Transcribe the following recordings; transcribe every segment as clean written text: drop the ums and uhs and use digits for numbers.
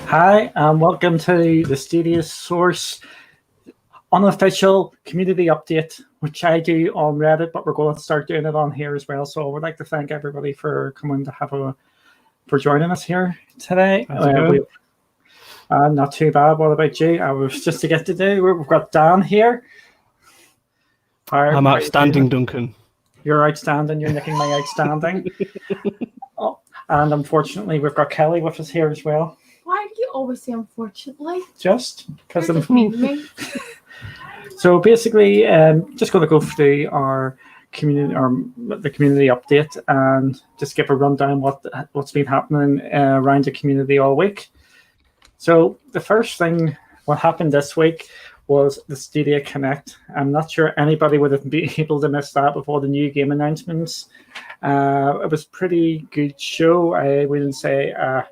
Hi, and welcome to the Stadia Source Unofficial Community Update, which I do on Reddit, but we're going to start doing it on here as well. So I would like to thank everybody for coming to for joining us here today. Not too bad. What about you? I was just to get to do. We've got Dan here. I'm outstanding, Duncan. You're outstanding. You're nicking my outstanding. And unfortunately, we've got Kelly with us here as well. Why do you always say unfortunately? Just because of me. So basically, just going to go through our community, the community update, and just give a rundown what's been happening around the community all week. So the first thing, what happened this week was the Stadia Connect. I'm not sure anybody would have been able to miss that with all the new game announcements. It was a pretty good show. I wouldn't say a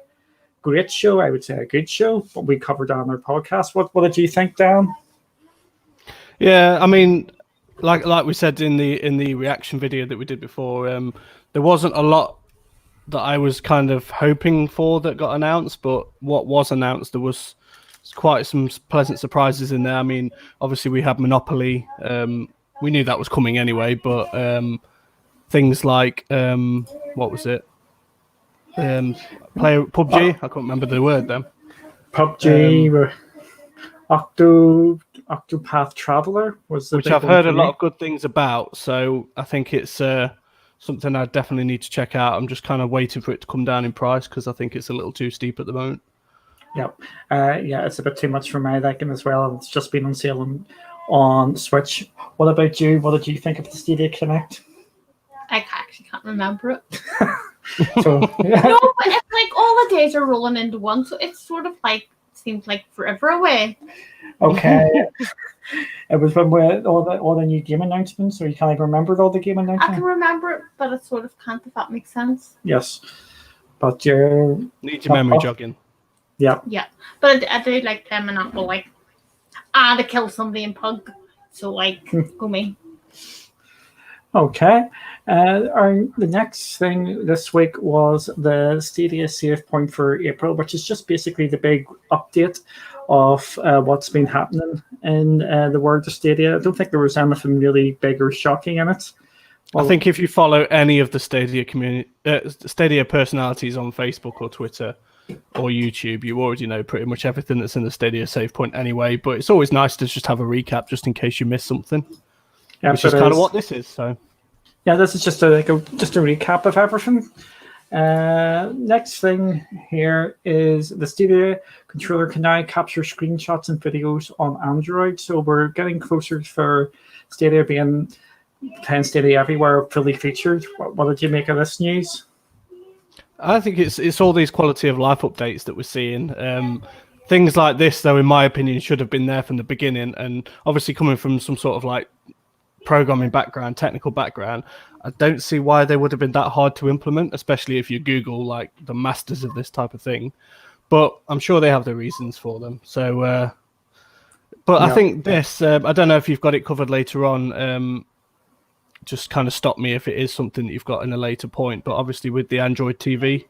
great show. I would say a good show, but we covered on our podcast. What did you think, Dan? Yeah, I mean, like we said in the reaction video that we did before, there wasn't a lot that I was kind of hoping for that got announced, but what was announced, there was quite some pleasant surprises in there. I mean, obviously we had Monopoly. We knew that was coming anyway, but things like what was it? Play PUBG. I can't remember the word then. PUBG. Octopath Traveler was the which I've heard a lot of good things about. So I think it's something I definitely need to check out. I'm just kind of waiting for it to come down in price because I think it's a little too steep at the moment. Yep. Yeah, it's a bit too much for my liking as well. It's just been on sale on Switch. What about you? What did you think of the Stadia Connect? I actually can't remember it. No, but it's like all the days are rolling into one, so it's sort of like seems like forever away. Okay. It was when all the new game announcements, so you kind of remembered all the game announcements? I can remember it, but I sort of can't, if that makes sense. Yes. But you need your memory jogging. Yeah. Yeah. But I do like them and Apple, like, to kill somebody in Pug. So, like, go me. Okay. The next thing this week was the Stadia Save Point for April, which is just basically the big update of what's been happening in the world of Stadia. I don't think there was anything really big or shocking in it. I think if you follow any of the Stadia community, Stadia personalities on Facebook or Twitter or YouTube, you already know pretty much everything that's in the Stadia Save Point anyway. But it's always nice to just have a recap, just in case you miss something. Yeah, which is kind of what this is. So. Yeah, this is just a recap of everything. Next thing here is the Stadia Controller can now capture screenshots and videos on Android. So we're getting closer for Stadia being Stadia everywhere, fully featured. What did you make of this news? I think it's all these quality of life updates that we're seeing. Things like this, though, in my opinion, should have been there from the beginning. And obviously, coming from some sort of like programming background, technical background, I don't see why they would have been that hard to implement, especially if you Google like the masters of this type of thing. But I'm sure they have their reasons for them. So, but yeah. I think this, I don't know if you've got it covered later on. Just kind of stop me if it is something that you've got in a later point. But obviously with the Android TV.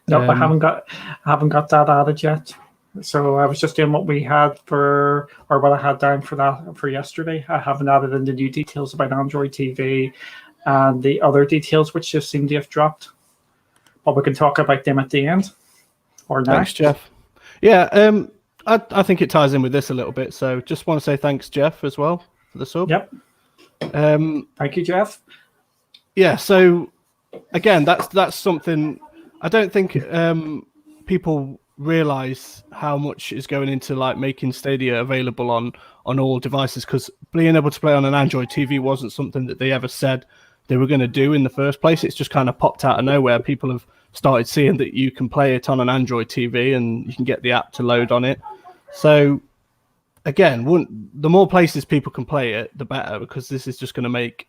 No, I haven't got that added yet. So I was just doing what we had what I had down for yesterday. I haven't added in the new details about Android TV and the other details which just seem to have dropped. But we can talk about them at the end. Or now. Thanks, Jeff. Yeah, I think it ties in with this a little bit. So just want to say thanks, Jeff, as well for the sub. Yep. Thank you, Jeff. Yeah. So again, that's something I don't think people realize how much is going into like making Stadia available on all devices, because being able to play on an Android TV wasn't something that they ever said they were going to do in the first place. It's just kind of popped out of nowhere. People have started seeing that you can play it on an Android TV and you can get the app to load on it. So again, the more places people can play it, the better, because this is just going to make...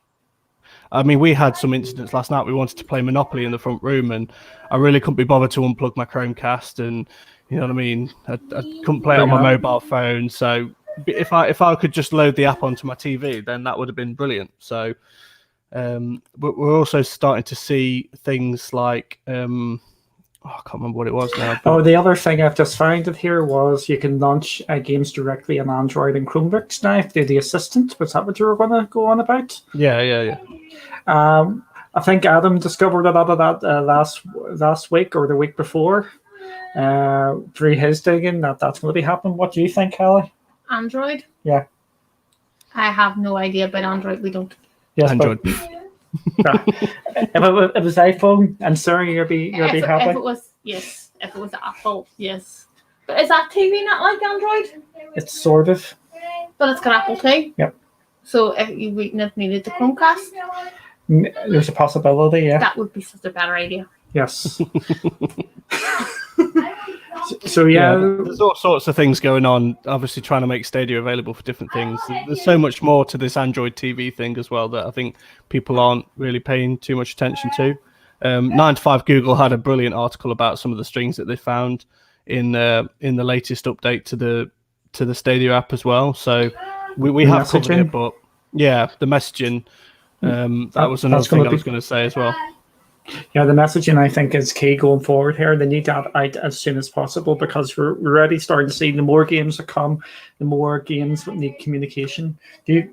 I mean, we had some incidents last night. We wanted to play Monopoly in the front room, and I really couldn't be bothered to unplug my Chromecast, and you know what I mean? I couldn't play it on my mobile phone. So if I could just load the app onto my TV, then that would have been brilliant. So we're also starting to see things like I can't remember what it was now. Oh, the other thing I've just found it here was you can launch games directly on Android and Chromebooks now through the Assistant. Was that what you were going to go on about? Yeah. I think Adam discovered a lot of that last week or the week before through his digging that's going to be happening. What do you think, Kelly? Android? Yeah. I have no idea about Android. We don't. Yes, Android. But, if it was iPhone, and sorry, you'll be happy. If it was Apple, yes. But is that TV not like Android? It's sort of. But it's got Apple too. Yep. So if you wouldn't needed the Chromecast, There's a possibility, yeah. that would be such a better idea. Yes. So yeah, there's all sorts of things going on. Obviously, trying to make Stadia available for different things. There's so much more to this Android TV thing as well that I think people aren't really paying too much attention to. 9 to 5 Google had a brilliant article about some of the strings that they found in the latest update to the Stadia app as well. So we have covered it, but yeah, the messaging. That was another thing I was going to say as well. Yeah, the messaging I think is key going forward here. They need that out as soon as possible because we're already starting to see the more games that come, the more games that need communication.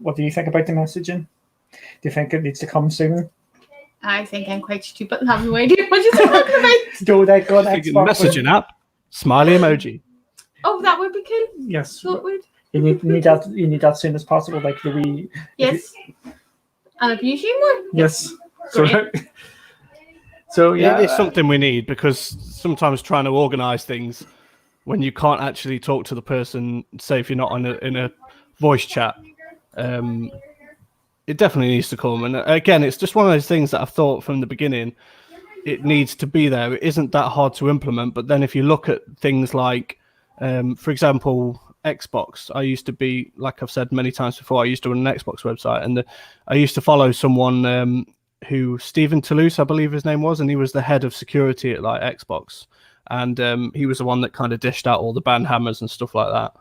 What do you think about the messaging? Do you think it needs to come sooner? I think I'm quite stupid and have no idea what you're talking about. Do they go on Xbox? Messaging app, smiley emoji. Oh, that would be cool. Yes. So it would. You need that. You need that soon as possible, like the wee. Yes. And a beauty one. Yes. Great. So yeah, it's something we need because sometimes trying to organise things when you can't actually talk to the person, say if you're not in a voice chat, it definitely needs to come. And again, it's just one of those things that I've thought from the beginning. It needs to be there. It isn't that hard to implement. But then if you look at things like, for example, Xbox, I used to be, like I've said many times before, I used to run an Xbox website, and I used to follow someone who Stephen Toulouse, I believe his name was, and he was the head of security at like Xbox, and he was the one that kind of dished out all the band hammers and stuff like that.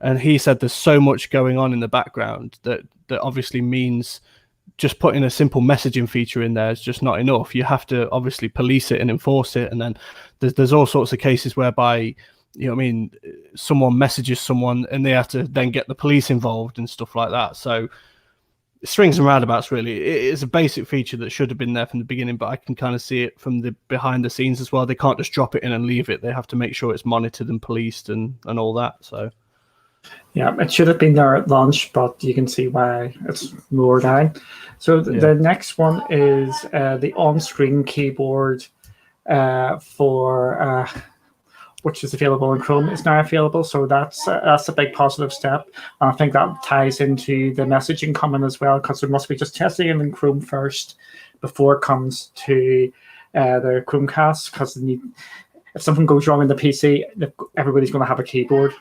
And he said there's so much going on in the background that obviously means just putting a simple messaging feature in there is just not enough. You have to obviously police it and enforce it, and then there's all sorts of cases whereby, you know what I mean, someone messages someone and they have to then get the police involved and stuff like that. So strings and roundabouts, really. It is a basic feature that should have been there from the beginning, but I can kind of see it from the behind the scenes as well. They can't just drop it in and leave it. They have to make sure it's monitored and policed and all that. So yeah, it should have been there at launch, but you can see why it's lower down. So the next one is the on-screen keyboard for which is available in Chrome, is now available. So that's a big positive step. And I think that ties into the messaging coming as well, because there must be just testing it in Chrome first before it comes to the Chromecast, because if something goes wrong in the PC, everybody's going to have a keyboard.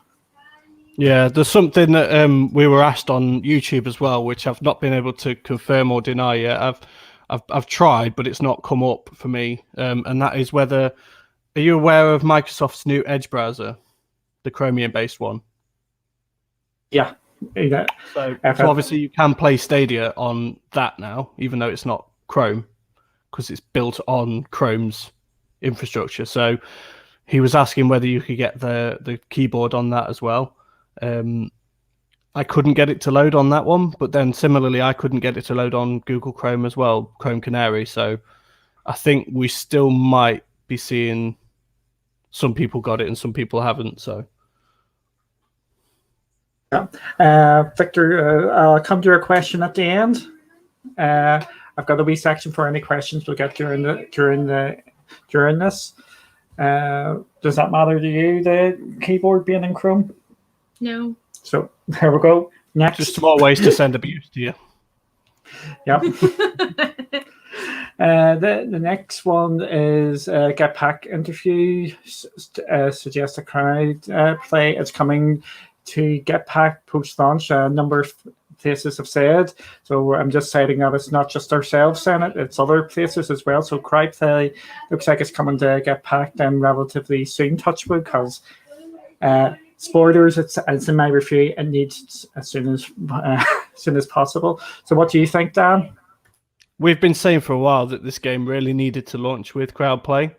Yeah, there's something that we were asked on YouTube as well, which I've not been able to confirm or deny yet. I've tried, but it's not come up for me. And that is whether... Are you aware of Microsoft's new Edge browser, the Chromium-based one? Yeah. So obviously you can play Stadia on that now, even though it's not Chrome, because it's built on Chrome's infrastructure. So he was asking whether you could get the keyboard on that as well. I couldn't get it to load on that one, but then similarly, I couldn't get it to load on Google Chrome as well, Chrome Canary. So I think we still might be seeing some people got it and some people haven't. So yeah, Victor, I'll come to your question at the end. I've got a wee section for any questions we'll get during this. Does that matter to you, the keyboard being in Chrome? No. So there we go. Next, just more ways to send abuse to you. Yep. The next one is Get Pack interview. Suggest a crowd play. It's coming to Get Pack post launch. A number of places have said. So I'm just citing that it's not just ourselves saying it; it's other places as well. So crowd play looks like it's coming to Get Pack then relatively soon. Touchwood, because spoilers. It's in my review. It needs as soon as possible. So what do you think, Dan? We've been saying for a while that this game really needed to launch with crowd play.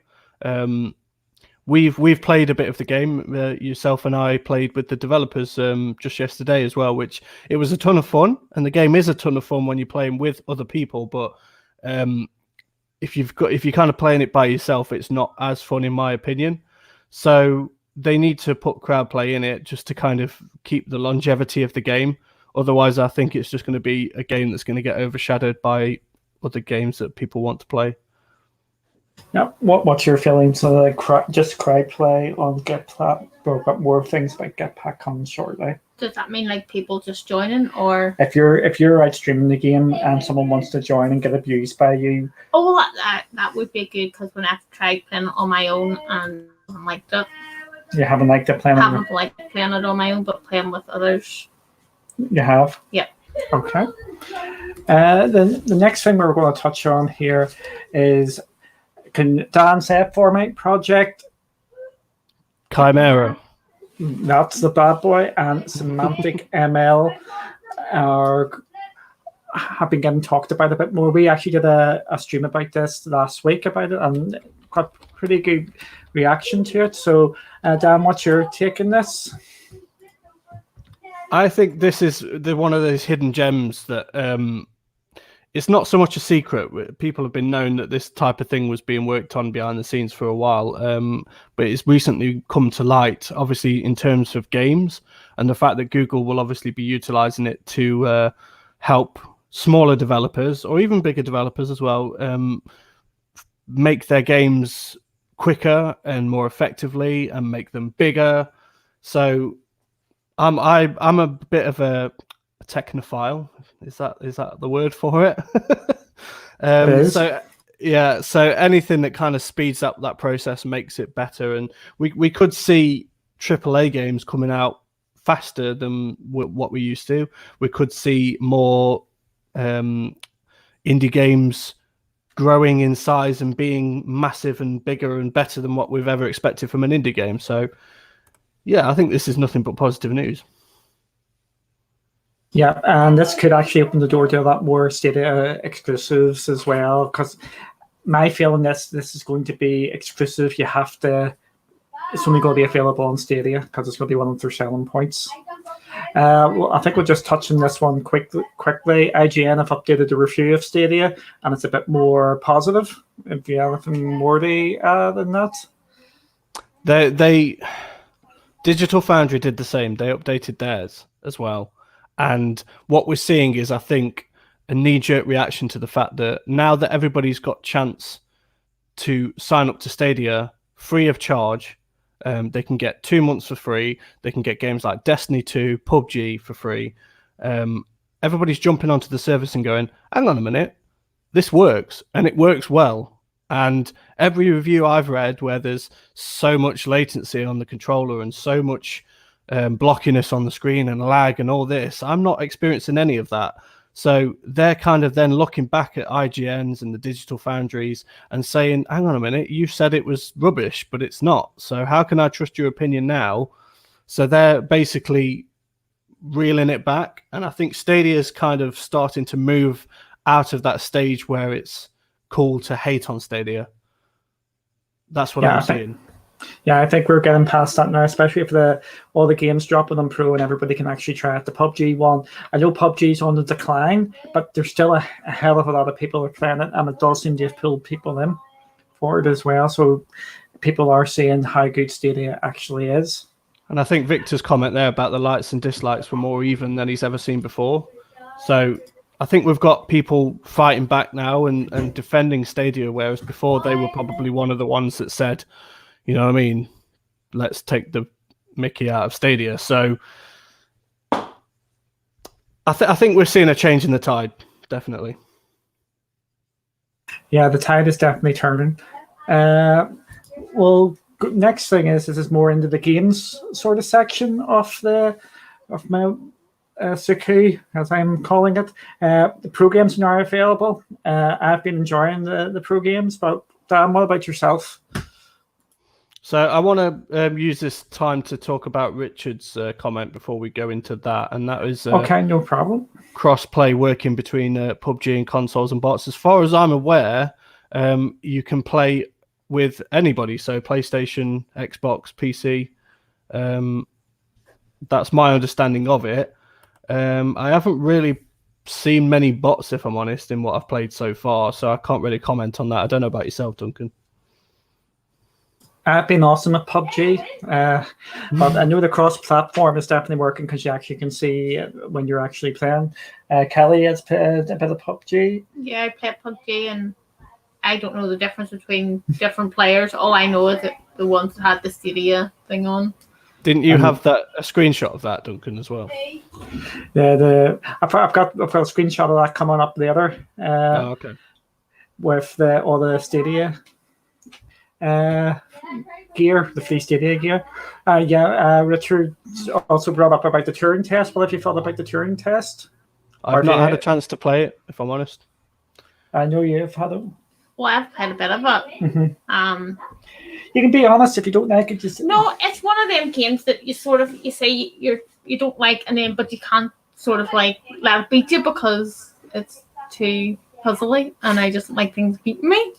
we've played a bit of the game. Yourself and I played with the developers just yesterday as well, which it was a ton of fun. And the game is a ton of fun when you're playing with other people. But if you're kind of playing it by yourself, it's not as fun in my opinion. So they need to put crowd play in it just to kind of keep the longevity of the game. Otherwise, I think it's just going to be a game that's going to get overshadowed by other games that people want to play. Yeah. What's your feelings on just crowd play on GitPlat? We've got more things like GitPack coming shortly. Does that mean like people just joining, or if you're out streaming the game and someone wants to join and get abused by you? Oh, that would be good, because when I've tried playing it on my own and I haven't liked it. You haven't liked it playing? I haven't liked playing it on my own, but playing with others. You have? Yeah. Okay. Then the next thing we're going to touch on here is, can Dan say it for me? Project Chimera. That's the bad boy, and Semantic ML have been getting talked about a bit more. We actually did a stream about this last week about it, and got pretty good reaction to it. So, Dan, what's your take on this? I think this is one of those hidden gems that it's not so much a secret. People have been known that this type of thing was being worked on behind the scenes for a while, but it's recently come to light, obviously, in terms of games, and the fact that Google will obviously be utilizing it to help smaller developers, or even bigger developers as well, make their games quicker and more effectively and make them bigger. So I'm a bit of a technophile. Is that the word for it? It is. So yeah, so anything that kind of speeds up that process makes it better, and we could see AAA games coming out faster than what we used to. We could see more indie games growing in size and being massive and bigger and better than what we've ever expected from an indie game. So yeah, I think this is nothing but positive news. Yeah, and this could actually open the door to a lot more Stadia exclusives as well, because my feeling this is going to be exclusive. It's only going to be available on Stadia because it's going to be one of their selling points. Well, I think we'll just touch on this one quickly. IGN have updated the review of Stadia, and it's a bit more positive. If you have anything more to add than that? They Digital Foundry did the same. They updated theirs as well. And what we're seeing is, I think, a knee-jerk reaction to the fact that now that everybody's got chance to sign up to Stadia free of charge, they can get 2 months for free. They can get games like Destiny 2, PUBG for free. Everybody's jumping onto the service and going, hang on a minute, this works, and it works well. And every review I've read where there's so much latency on the controller and so much blockiness on the screen and lag and all this, I'm not experiencing any of that. So they're kind of then looking back at IGNs and the Digital Foundries and saying, hang on a minute, you said it was rubbish, but it's not. So how can I trust your opinion now? So they're basically reeling it back. And I think Stadia's kind of starting to move out of that stage where it's cool to hate on Stadia. That's what I'm seeing. Yeah, I think we're getting past that now, especially if all the games dropping on Pro and everybody can actually try out the PUBG one. I know PUBG's on the decline, but there's still a hell of a lot of people are playing it, and it does seem to have pulled people in for it as well. So people are seeing how good Stadia actually is. And I think Victor's comment there about the likes and dislikes were more even than he's ever seen before. So I think we've got people fighting back now and defending Stadia, whereas before they were probably one of the ones that said, you know what I mean, let's take the mickey out of Stadia. So I think we're seeing a change in the tide, definitely. Yeah, the tide is definitely turning. Well, next thing is this is more into the games sort of section of my Suku, as I'm calling it. The pro games are now available. I've been enjoying the pro games, but Dan, what about yourself? So I want to use this time to talk about Richard's comment before we go into that, and that is okay, no problem. Cross-play working between PUBG and consoles and bots. As far as I'm aware, you can play with anybody, so PlayStation, Xbox, PC. That's my understanding of it. I haven't really seen many bots, if I'm honest, in what I've played so far, so I can't really comment on that. I don't know about yourself, Duncan. I've been awesome at PUBG, but I know the cross-platform is definitely working because you actually can see when you're actually playing. Kelly has played a bit of PUBG. Yeah, I play PUBG, and I don't know the difference between different players. All I know is that the ones that had the Stadia thing on. Didn't you have a screenshot of that, Duncan, as well? Yeah, I've got a screenshot of that coming up later. Okay. With all the Stadia gear, the free Stadia gear. Richard also brought up about the Turing test. What have you felt about the Turing test? I've not had a chance to play it, if I'm honest. I know you've had it. Well, I've played a bit of it. Mm-hmm. You can be honest if you don't like it. Just no, it's one of them games that you say you don't like, and then but you can't sort of like let it beat you because it's too puzzly, and I just like things beating me.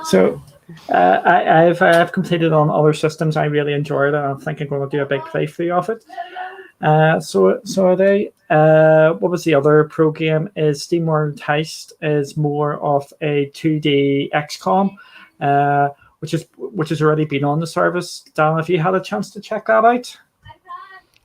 So I've completed on other systems. I really enjoyed it. I think I'm going to do a big playthrough of it. So are they. What was the other pro game? Is SteamWorld Heist is more of a 2D XCOM, which has already been on the service. Dan, have you had a chance to check that out?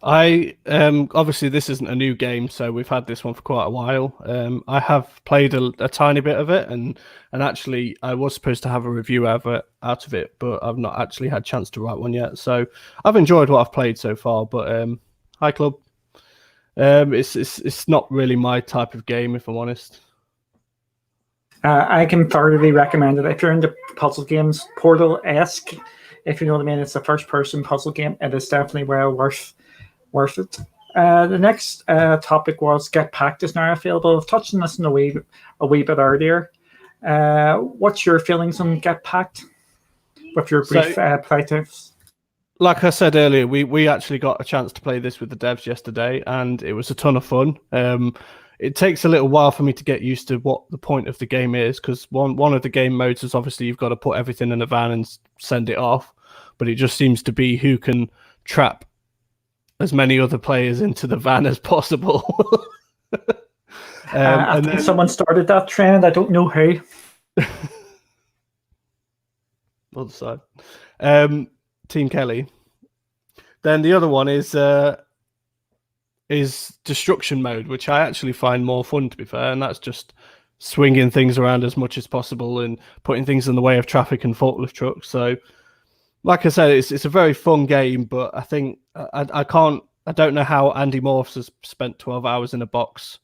I obviously this isn't a new game, so we've had this one for quite a while. I have played a tiny bit of it, and actually I was supposed to have a review out of it, but I've not actually had a chance to write one yet. So I've enjoyed what I've played so far, but hi club. It's not really my type of game, if I'm honest. I can thoroughly recommend it if you're into puzzle games. Portal-esque, if you know what I mean. It's a first-person puzzle game. It is definitely well worth it. The next topic was Get Packed is now available. I've touched on this in a wee bit earlier. What's your feelings on Get Packed with your brief playtips? Like I said earlier, we actually got a chance to play this with the devs yesterday, and it was a ton of fun. It takes a little while for me to get used to what the point of the game is, because one of the game modes is obviously you've got to put everything in a van and send it off, but it just seems to be who can trap as many other players into the van as possible. And then someone started that trend. I don't know who. Other side. Team Kelly. Then the other one is destruction mode, which I actually find more fun, to be fair, and that's just swinging things around as much as possible and putting things in the way of traffic and forklift trucks. So, like I said, it's a very fun game, but I think I don't know how Andy Morphs has spent 12 hours in a box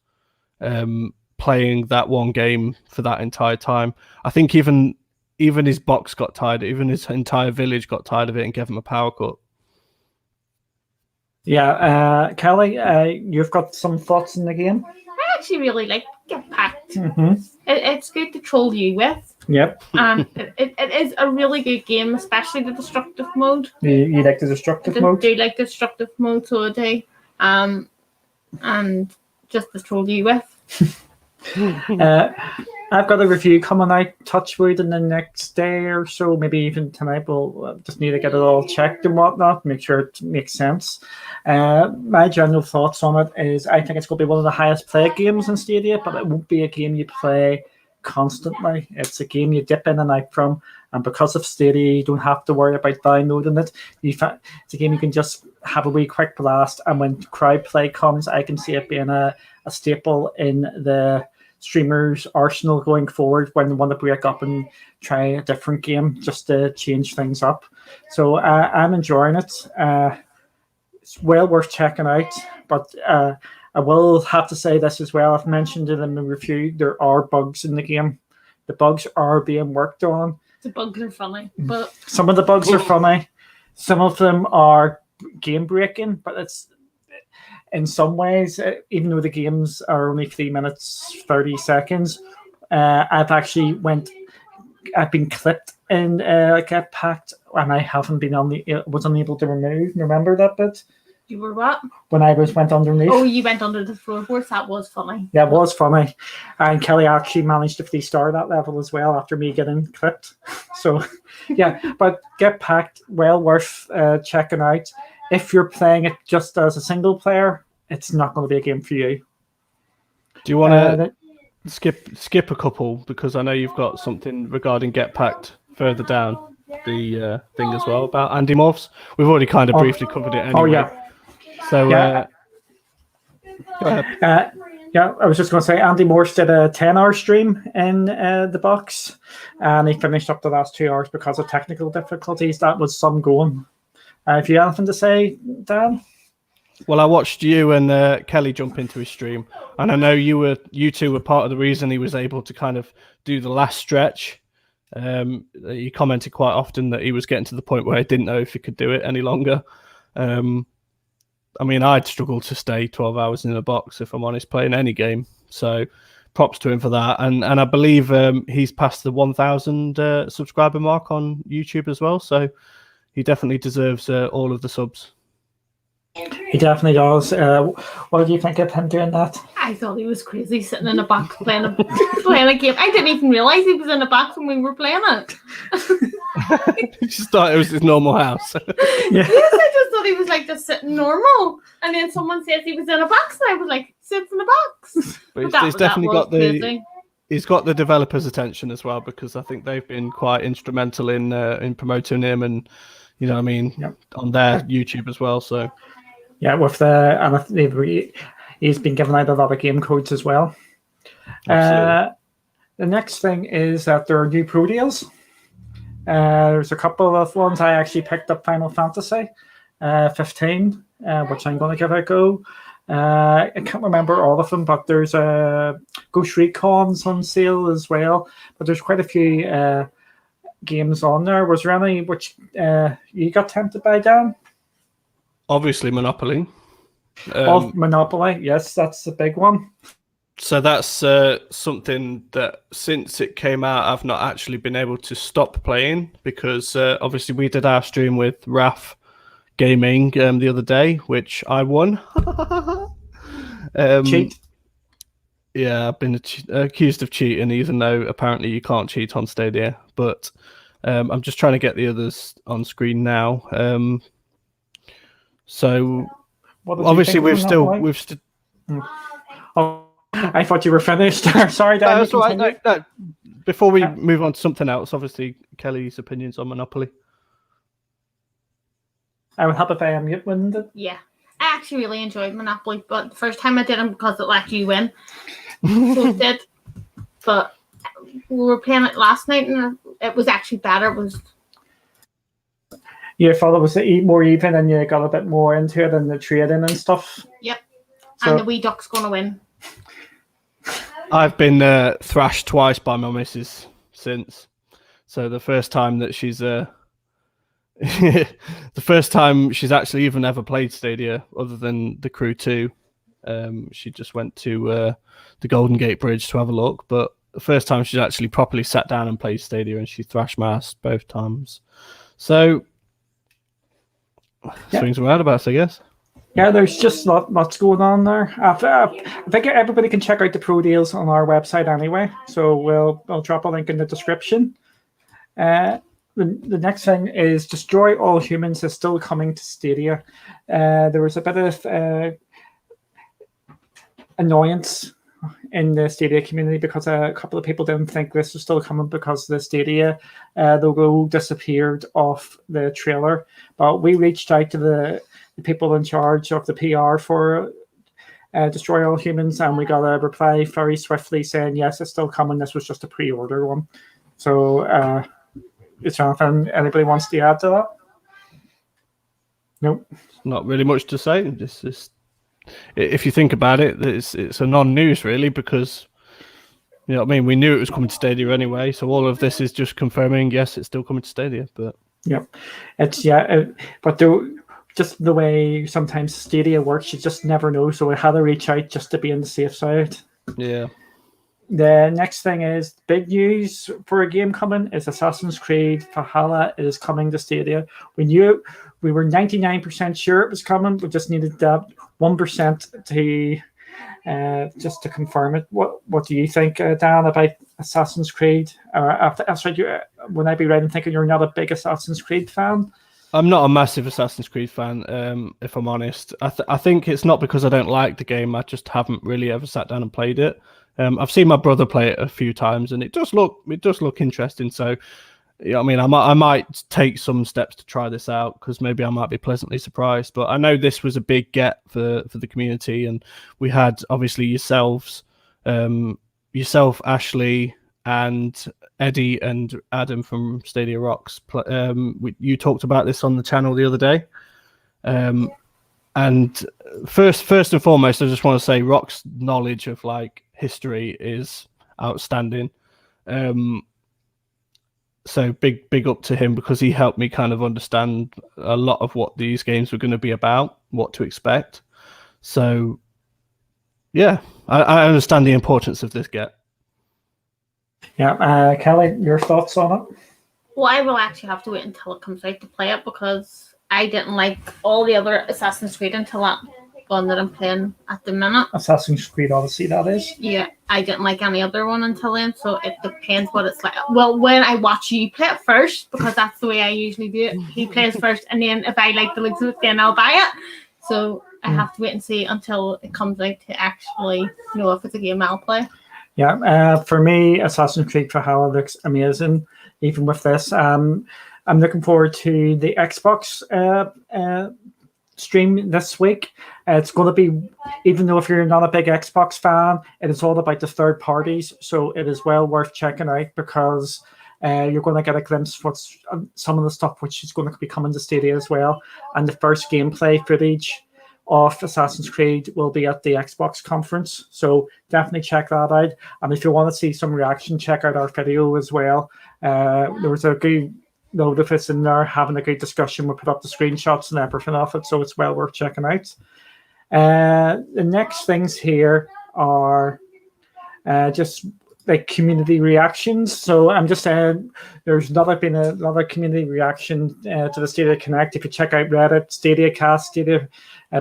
playing that one game for that entire time. I think even his box got tired, even his entire village got tired of it and gave him a power cut. Yeah, Kelly, you've got some thoughts in the game? I actually really like Get Packed. Mm-hmm. It's good to troll you with. Yep. It is a really good game, especially the destructive mode. You like the destructive mode? I do like the destructive mode, so I do. And just to troll you with. I've got a review coming out, Touchwood, in the next day or so, maybe even tonight. We'll just need to get it all checked and whatnot, make sure it makes sense. My general thoughts on it is I think it's going to be one of the highest played games in Stadia, but it won't be a game you play constantly. It's a game you dip in and out from, and because of Stadia, you don't have to worry about downloading it. It's a game you can just have a wee quick blast, and when crowd play comes, I can see it being a staple in the streamers' arsenal going forward when they want to break up and try a different game just to change things up. So I'm enjoying it. It's well worth checking out, but I will have to say this as well. I've mentioned it in the review. There are bugs in the game. The bugs are being worked on. The bugs are funny, but some of the bugs are funny. Some of them are game breaking, but it's in some ways, even though the games are only 3 minutes 30 seconds, I've been clipped in Get Packed, and I haven't been was unable to remember that bit. You were what? When I went underneath. Oh, you went under the floorboards. That was funny. Yeah, it was funny. And Kelly actually managed to 3-star that level as well after me getting clipped. So, yeah, but Get Packed, well worth checking out. If you're playing it just as a single player, it's not going to be a game for you. Do you want to skip a couple, because I know you've got something regarding Get Packed further down the thing as well about Andy Morphs? We've already kind of briefly covered it anyway. Oh, yeah. So, yeah. Go ahead. Yeah, I was just going to say Andy Morse did a 10-hour stream in the box, and he finished up the last 2 hours because of technical difficulties. That was some going. If you have anything to say, Dan? Well, I watched you and Kelly jump into his stream, and I know you two were part of the reason he was able to kind of do the last stretch. He commented quite often that he was getting to the point where he didn't know if he could do it any longer. I mean, I'd struggle to stay 12 hours in a box, if I'm honest, playing any game. So props to him for that. And I believe he's passed the 1,000 subscriber mark on YouTube as well. So he definitely deserves all of the subs. He definitely does. What do you think of him doing that? I thought he was crazy sitting in a box playing a game. I didn't even realise he was in a box when we were playing it. You just thought it was his normal house. Yeah. Yes, I just thought he was like just sitting normal. And then someone says he was in a box, and I was like, sits in a box. But he's definitely got he's got the developers' attention as well, because I think they've been quite instrumental in promoting him, and you know what I mean, on their YouTube as well. So yeah, he's been giving out a lot of game codes as well. The next thing is that there are new Pro deals. There's a couple of ones. I actually picked up Final Fantasy 15, which I'm going to give a go. I can't remember all of them, but there's Ghost Recon's on sale as well. But there's quite a few games on there. Was there any which you got tempted by, Dan? Obviously, Monopoly. Monopoly, yes, that's the big one. So that's something that since it came out, I've not actually been able to stop playing, because obviously we did our stream with Raf Gaming the other day, which I won. Cheat? Yeah, I've been accused of cheating, even though apparently you can't cheat on Stadia. But I'm just trying to get the others on screen now. So obviously we've still. Oh, I thought you were finished. Sorry, Dan. That's all right. No. Before we move on to something else, obviously Kelly's opinions on Monopoly. I would help if I mute, wouldn't it? Yeah, I actually really enjoyed Monopoly, but the first time I did it because it let you win. So it did. But we were playing it last night, and it was actually better. It was. You thought it was more even, and you got a bit more into it, and the trading and stuff. Yep. So, and the wee duck's going to win. I've been thrashed twice by my missus since. So the first time that she's the first time she's actually even ever played Stadia, other than the Crew 2, she just went to the Golden Gate Bridge to have a look. But the first time she's actually properly sat down and played Stadia, and she thrashed my ass both times. So swings and roundabouts, I guess. Yeah, there's just lots going on there. I think everybody can check out the Pro deals on our website anyway. So we'll drop a link in the description. The next thing is Destroy All Humans is still coming to Stadia. There was a bit of annoyance in the Stadia community because a couple of people didn't think this was still coming because the Stadia logo disappeared off the trailer. But we reached out to the people in charge of the PR for Destroy All Humans, and we got a reply very swiftly saying, yes, it's still coming. This was just a pre-order one. So is there anything anybody wants to add to that? Nope. Not really much to say. This is, if you think about it, it's a non-news really, because you know what I mean, we knew it was coming to Stadia anyway, so all of this is just confirming, yes, it's still coming to Stadia. But yeah, it's but just the way sometimes Stadia works, you just never know. So we had to reach out just to be on the safe side. Yeah. The next thing is big news for a game coming is Assassin's Creed Valhalla is coming to Stadia. We knew we were 99% sure it was coming. We just needed that 1% to just to confirm it. What do you think, Dan, about Assassin's Creed? Would I be right in thinking you're not a big Assassin's Creed fan? I'm not a massive Assassin's Creed fan, if I'm honest. I think it's not because I don't like the game. I just haven't really ever sat down and played it. I've seen my brother play it a few times, and it does look interesting. So, yeah, I mean, I might take some steps to try this out because maybe I might be pleasantly surprised. But I know this was a big get for the community, and we had obviously yourself, Ashley, and Eddie and Adam from Stadia Rocks. You talked about this on the channel the other day. And first and foremost, I just want to say Rock's knowledge of like history is outstanding. So big up to him because he helped me kind of understand a lot of what these games were going to be about, what to expect. So yeah, I understand the importance of this get. Yeah, Kelly, your thoughts on it? Well, I will actually have to wait until it comes out to play it because I didn't like all the other Assassin's Creed until that one that I'm playing at the minute. Assassin's Creed Odyssey, that is. Yeah, I didn't like any other one until then, so it depends what it's like. Well, when I watch you play it first, because that's the way I usually do it. He plays first, and then if I like the looks of it, then I'll buy it. So I have to wait and see until it comes out to actually know if it's a game I'll play. Yeah, for me, Assassin's Creed Valhalla looks amazing, even with this. I'm looking forward to the Xbox stream this week. It's going to be, even though if you're not a big Xbox fan, it is all about the third parties, so it is well worth checking out because you're going to get a glimpse of what's some of the stuff which is going to be coming to Stadia as well. And the first gameplay footage of Assassin's Creed will be at the Xbox conference, so definitely check that out. And if you want to see some reaction, check out our video as well. There was a good load of us in there having a good discussion. We put up the screenshots and everything of it, so it's well worth checking out. The next things here are just like community reactions. So I'm just saying there's been another community reaction to the Stadia Connect. If you check out Reddit, Stadia Cast, Stadia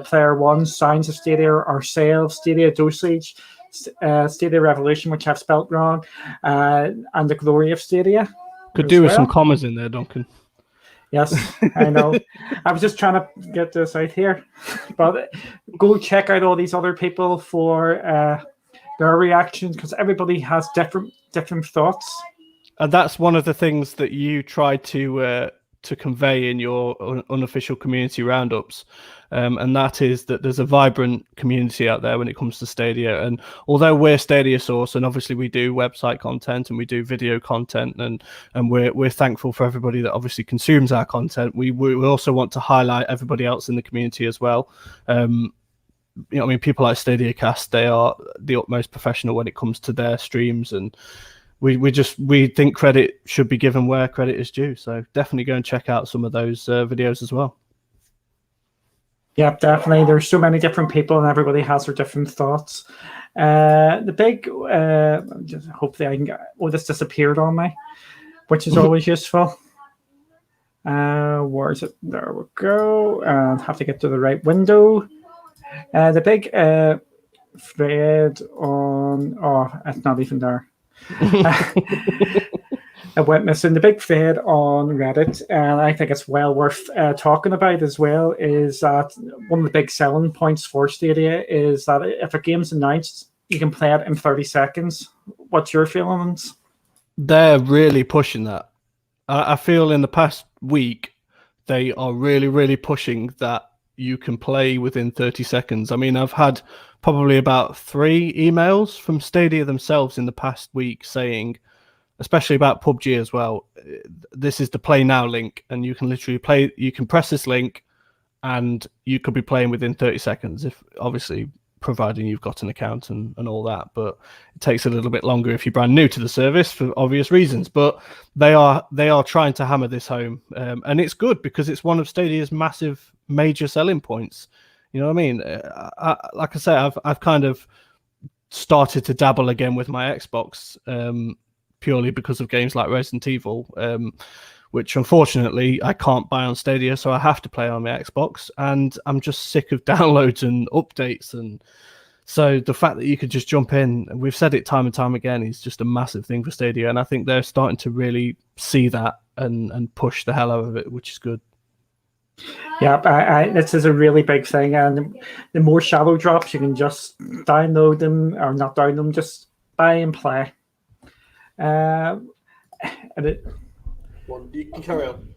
Player One, Signs of Stadia, ourselves, Stadia Dosage, Stadia Revolution, which I've spelt wrong, and the Glory of Stadia. Could do with some commas in there, Duncan. Yes, I know. I was just trying to get this out here. But go check out all these other people for their reactions because everybody has different thoughts. And that's one of the things that you try to convey in your unofficial community roundups. And that is that there's a vibrant community out there when it comes to Stadia. And although we're Stadia Source, and obviously we do website content and we do video content, and we're thankful for everybody that obviously consumes our content, we also want to highlight everybody else in the community as well. I mean, people like Stadia Cast, they are the utmost professional when it comes to their streams, and we think credit should be given where credit is due. So definitely go and check out some of those videos as well. Yeah, definitely. There's so many different people, and everybody has their different thoughts. The big, just hopefully I can get. Oh, this disappeared on me, which is always useful. Where is it? There we go. Have to get to the right window. The big thread on. Oh, it's not even there. I went missing. The big thread on Reddit, and I think it's well worth talking about as well, is that one of the big selling points for Stadia is that if a game's announced, you can play it in 30 seconds. What's your feelings? They're really pushing that. I feel in the past week, they are really, really pushing that you can play within 30 seconds. I mean, I've had probably about 3 emails from Stadia themselves in the past week saying, especially about PUBG as well, this is the play now link, and you can literally play, you can press this link and you could be playing within 30 seconds, if obviously providing you've got an account and all that. But it takes a little bit longer if you're brand new to the service for obvious reasons. But they are trying to hammer this home, and it's good because it's one of Stadia's massive major selling points. You know what I mean? Like I say, I've kind of started to dabble again with my Xbox, purely because of games like Resident Evil, which unfortunately I can't buy on Stadia, so I have to play on my Xbox, and I'm just sick of downloads and updates. And so the fact that you could just jump in, and we've said it time and time again, is just a massive thing for Stadia, and I think they're starting to really see that and push the hell out of it, which is good. Yeah, this is a really big thing, and the more shadow drops, you can just download them, or not download them, just buy and play. And Well, you can carry on.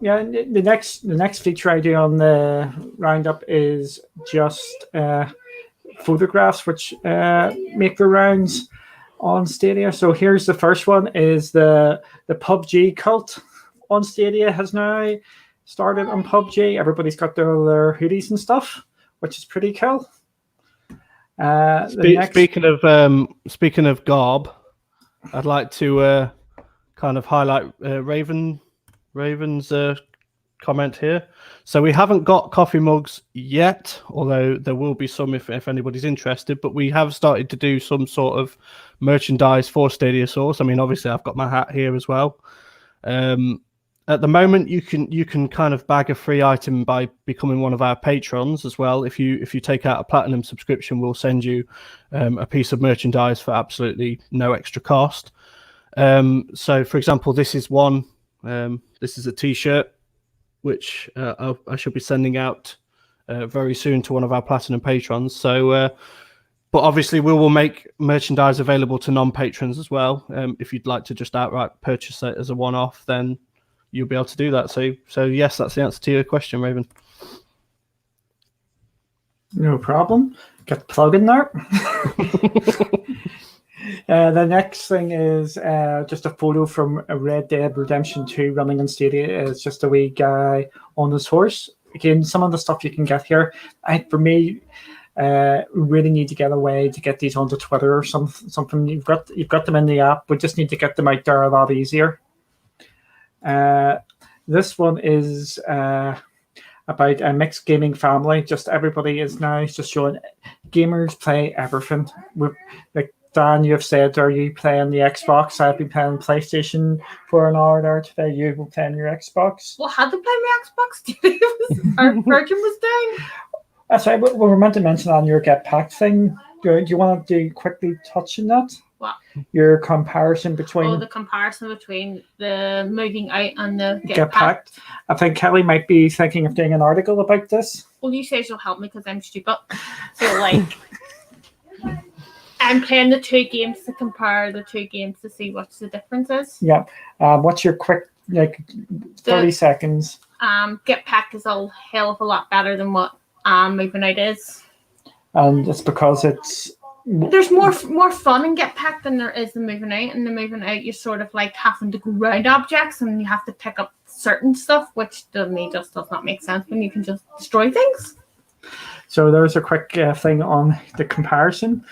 yeah, the next feature I do on the roundup is just photographs, which make the rounds on Stadia. So here's the first one: is the PUBG cult on Stadia has now started on PUBG. Everybody's got their hoodies and stuff, which is pretty cool. Speaking of garb, I'd like to kind of highlight Raven's comment here. So we haven't got coffee mugs yet, although there will be some if anybody's interested. But we have started to do some sort of merchandise for Stadia Source. I mean, obviously, I've got my hat here as well. At the moment, you can kind of bag a free item by becoming one of our patrons as well. If you take out a platinum subscription, we'll send you a piece of merchandise for absolutely no extra cost. So, for example, this is one. This is a T-shirt, which I should be sending out very soon to one of our platinum patrons. So, but obviously, we will make merchandise available to non-patrons as well. If you'd like to just outright purchase it as a one-off, then you'll be able to do that. So yes, that's the answer to your question, Raven. No problem. Get the plug in there. The next thing is just a photo from Red Dead Redemption 2 running on Stadia. It's just a wee guy on his horse. Again, some of the stuff you can get here. For me, really need to get a way to get these onto Twitter or something. You've got them in the app. We just need to get them out there a lot easier. This one is about a mixed gaming family. Just everybody is now just showing gamers play everything. Like Dan, you have said, are you playing the Xbox? I've been playing PlayStation for an hour there today. You were playing your Xbox. Well, had to play my Xbox today. Our virgin was down. That's right. We were meant to mention on your Get Packed thing. Do you want to quickly touch on that? What? Your comparison between the comparison between the moving out and the Get Packed. I think Kelly might be thinking of doing an article about this. Well, you say she'll help me because I'm stupid. So, like, I'm playing the two games to compare the two games to see what the difference is. Yeah. What's your quick, 30 seconds? Get Packed is a hell of a lot better than what moving out is. And it's because there's more fun in Get Packed than there is in moving out. And the moving out, you're sort of like having to go around objects and you have to pick up certain stuff, which to me just does not make sense when you can just destroy things. So there's a quick thing on the comparison.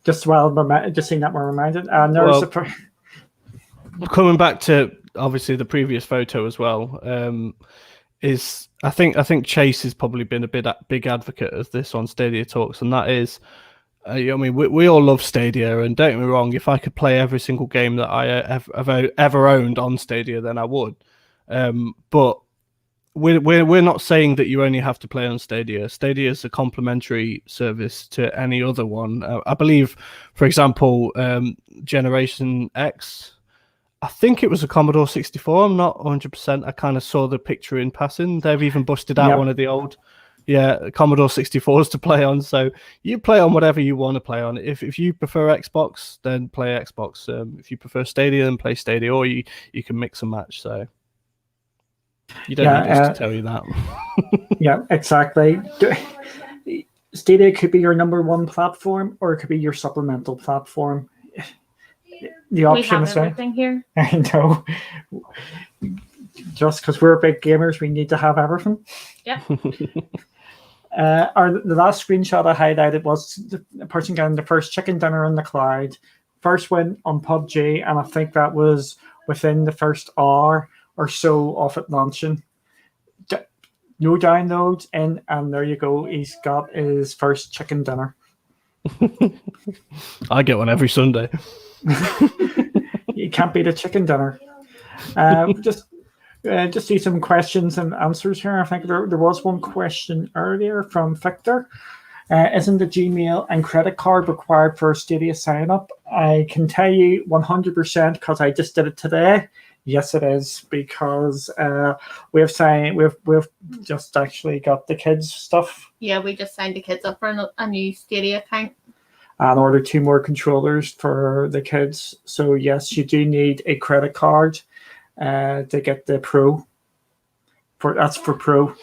Just seeing that we're reminded. And there's coming back to obviously the previous photo as well. Is I think Chase has probably been a big advocate of this on Stadia Talks, and that is. I mean, we all love Stadia, and don't get me wrong, if I could play every single game that I have ever owned on Stadia, then I would. But we're not saying that you only have to play on Stadia. Stadia is a complementary service to any other one. I believe, for example, Generation X, I think it was a Commodore 64. I'm not 100%. I kind of saw the picture in passing. They've even busted out one of the old... Yeah, Commodore 64s to play on. So you play on whatever you want to play on. If you prefer Xbox, then play Xbox. If you prefer Stadia, then play Stadia, or you can mix and match. So you don't need us to tell you that. Yeah, exactly. Stadia could be your number one platform, or it could be your supplemental platform. The option is everything here. I know. Just because we're big gamers, we need to have everything. Yeah. The last screenshot I highlighted was the person getting the first chicken dinner in the cloud, first win on PUBG, and I think that was within the first hour or so of it launching. No downloads in, and there you go. He's got his first chicken dinner. I get one every Sunday. You can't beat a chicken dinner. just see some questions and answers here. I think there was one question earlier from Victor. Isn't the Gmail and credit card required for Stadia sign up? I can tell you 100% because I just did it today. Yes, it is, because we've just actually got the kids stuff. Yeah, we just signed the kids up for a new Stadia account. And ordered 2 more controllers for the kids. So yes, you do need a credit card to get the Pro. That's for Pro.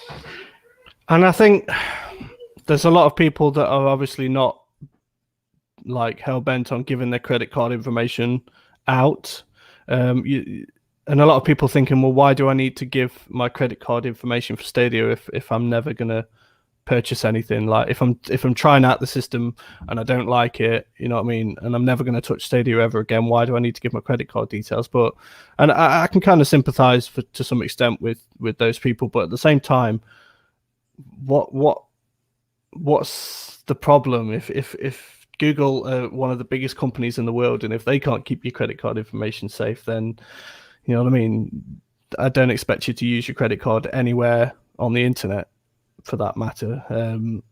And I think there's a lot of people that are obviously not like hell-bent on giving their credit card information out. And a lot of people thinking, well, why do I need to give my credit card information for Stadia if I'm never going to purchase anything? Like if I'm trying out the system and I don't like it, you know what I mean, and I'm never going to touch Stadia ever again, why do I need to give my credit card details? But and I can kind of sympathize to some extent with those people, but at the same time, what's the problem if Google are one of the biggest companies in the world, and if they can't keep your credit card information safe, then you know what I mean, I don't expect you to use your credit card anywhere on the internet, for that matter. And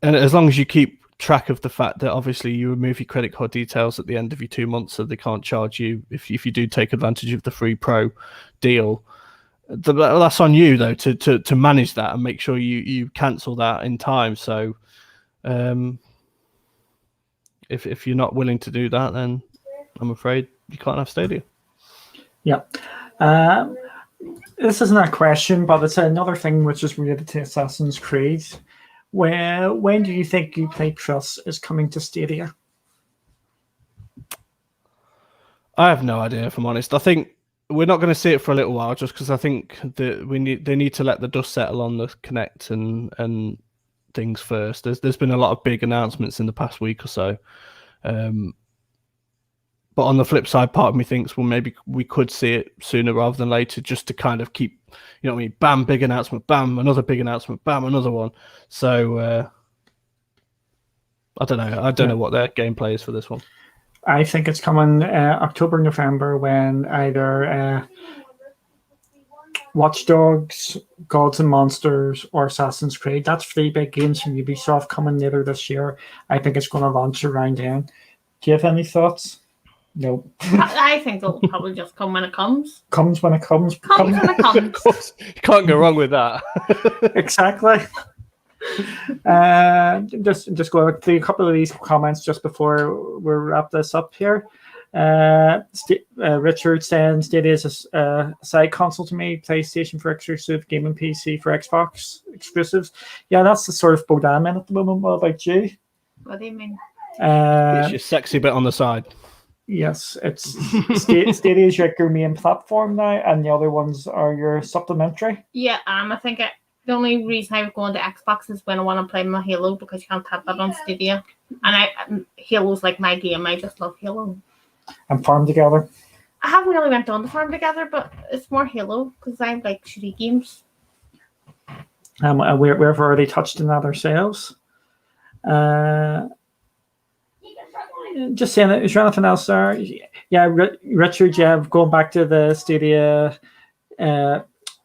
as long as you keep track of the fact that obviously you remove your credit card details at the end of your 2 months, so they can't charge you if you do take advantage of the free Pro deal. That's on you though to manage that and make sure you cancel that in time. So if you're not willing to do that, then I'm afraid you can't have Stadia. Yeah. This isn't a question, but it's another thing which is related to Assassin's Creed. When do you think Uplay Plus is coming to Stadia? I have no idea, if I'm honest. I think we're not going to see it for a little while, just because I think that they need to let the dust settle on the Connect and things first. There's been a lot of big announcements in the past week or so. But on the flip side, part of me thinks, well, maybe we could see it sooner rather than later, just to kind of keep, you know what I mean, bam, big announcement, bam, another big announcement, bam, another one. So I don't know. I don't know what their gameplay is for this one. I think it's coming October, November, when either Watch Dogs, Gods and Monsters, or Assassin's Creed. That's 3 big games from Ubisoft coming later this year. I think it's going to launch around then. Do you have any thoughts? No. I think it'll probably just come when it comes. Comes when it comes. Comes when it comes. Of course, you can't go wrong with that. Exactly. Just go through a couple of these comments just before we wrap this up here. Richard saying Stadia is a side console to me, PlayStation for exclusive, gaming PC for Xbox exclusives. Yeah, that's the sort of boat I'm in at the moment. What about you? What do you mean? It's your sexy bit on the side. Yes, it's Stadia is your main platform now, and the other ones are your supplementary. Yeah, I think the only reason I would go into Xbox is when I want to play my Halo, because you can't have that on Stadia. And Halo's like my game. I just love Halo. And Farm Together. I haven't really went on to Farm Together, but it's more Halo because I like shitty games. We've already touched on that ourselves. Just saying, is there anything else there? Yeah, Richard, yeah, going back to the Stadia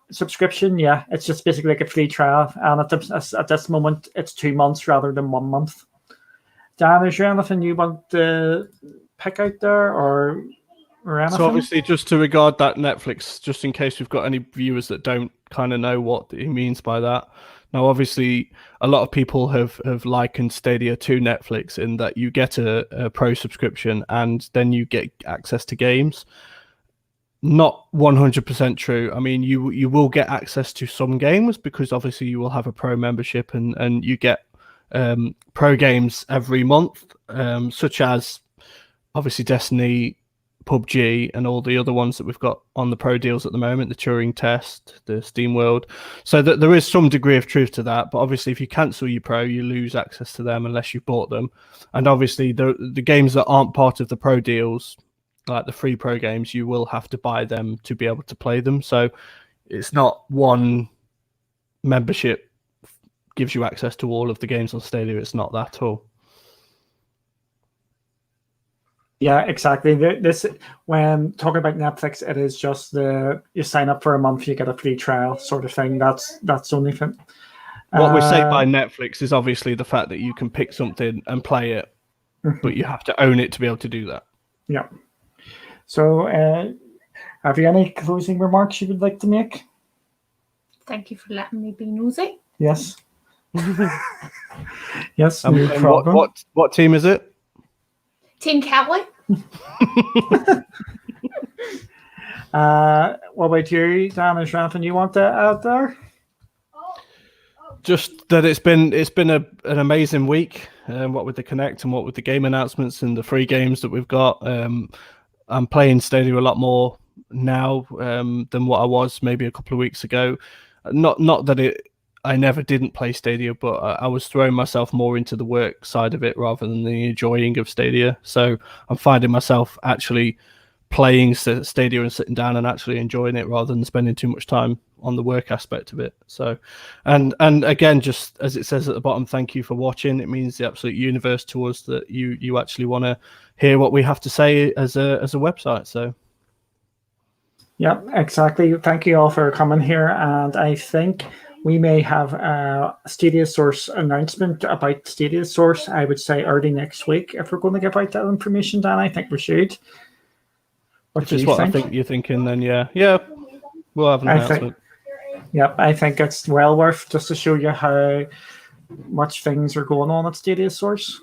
subscription, yeah, it's just basically like a free trial, and at this moment, it's 2 months rather than 1 month. Dan, is there anything you want to pick out there, or anything? So obviously, just to regard that Netflix, just in case we've got any viewers that don't kind of know what he means by that. Now, obviously, a lot of people have likened Stadia to Netflix in that you get a pro subscription and then you get access to games. Not 100% true. I mean, you will get access to some games because obviously you will have a pro membership and you get pro games every month, such as obviously Destiny, PUBG, and all the other ones that we've got on the pro deals at the moment, the Turing Test, the Steam World. So that there is some degree of truth to that. But obviously, if you cancel your pro, you lose access to them unless you bought them. And obviously, the games that aren't part of the pro deals, like the free pro games, you will have to buy them to be able to play them. So it's not one membership gives you access to all of the games on Stadia. It's not that at all. Yeah, exactly. This when talking about Netflix, it is just you sign up for a month, you get a free trial sort of thing. That's the only thing. What we say by Netflix is obviously the fact that you can pick something and play it, but you have to own it to be able to do that. Yeah. So, have you any closing remarks you would like to make? Thank you for letting me be nosy. Yes. Yes, no And problem. what team is it? Team Kelly. What about you, Dan? Is there anything you want to add there? Just that it's been an amazing week. What with the Connect and what with the game announcements and the free games that we've got. I'm playing Stadia a lot more now than what I was maybe a couple of weeks ago. Not that I never didn't play Stadia, but I was throwing myself more into the work side of it rather than the enjoying of Stadia. So I'm finding myself actually playing Stadia and sitting down and actually enjoying it rather than spending too much time on the work aspect of it. So, and again, just as it says at the bottom, thank you for watching. It means the absolute universe to us that you actually want to hear what we have to say as a website. So. Yeah, exactly. Thank you all for coming here, and I think we may have a Stadia Source announcement about Stadia Source, I would say early next week, if we're going to give out that information, Dan. I think we should. What if do it's you what think? I think you're thinking, then yeah, we'll have an announcement. I think it's well worth just to show you how much things are going on at Stadia Source.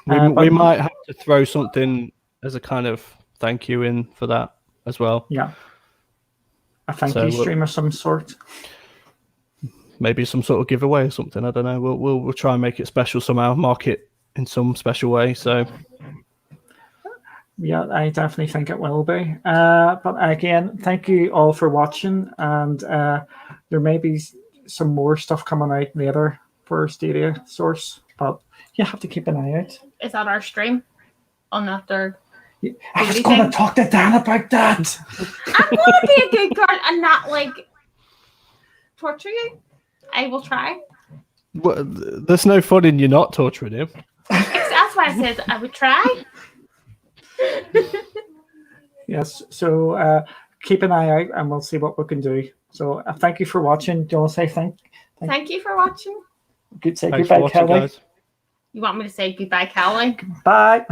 We might have to throw something as a kind of thank you in for that as well. Yeah. A thank you stream of some sort. Maybe some sort of giveaway or something. I don't know. We'll try and make it special somehow, mark it in some special way. So yeah, I definitely think it will be. But again, thank you all for watching, and there may be some more stuff coming out later for Stadia Source, but you have to keep an eye out. Is that our stream on that third? I was going to talk to Dan about that. I'm going to be a good girl and not torture you. I will try. Well, there's no fun in you not torturing him. That's why I said I would try. Yes, so keep an eye out and we'll see what we can do. So thank you for watching. Do you want to say thank you for watching? Good. Say Thanks goodbye, Kelly. guys. You want me to say goodbye, Kelly? Bye.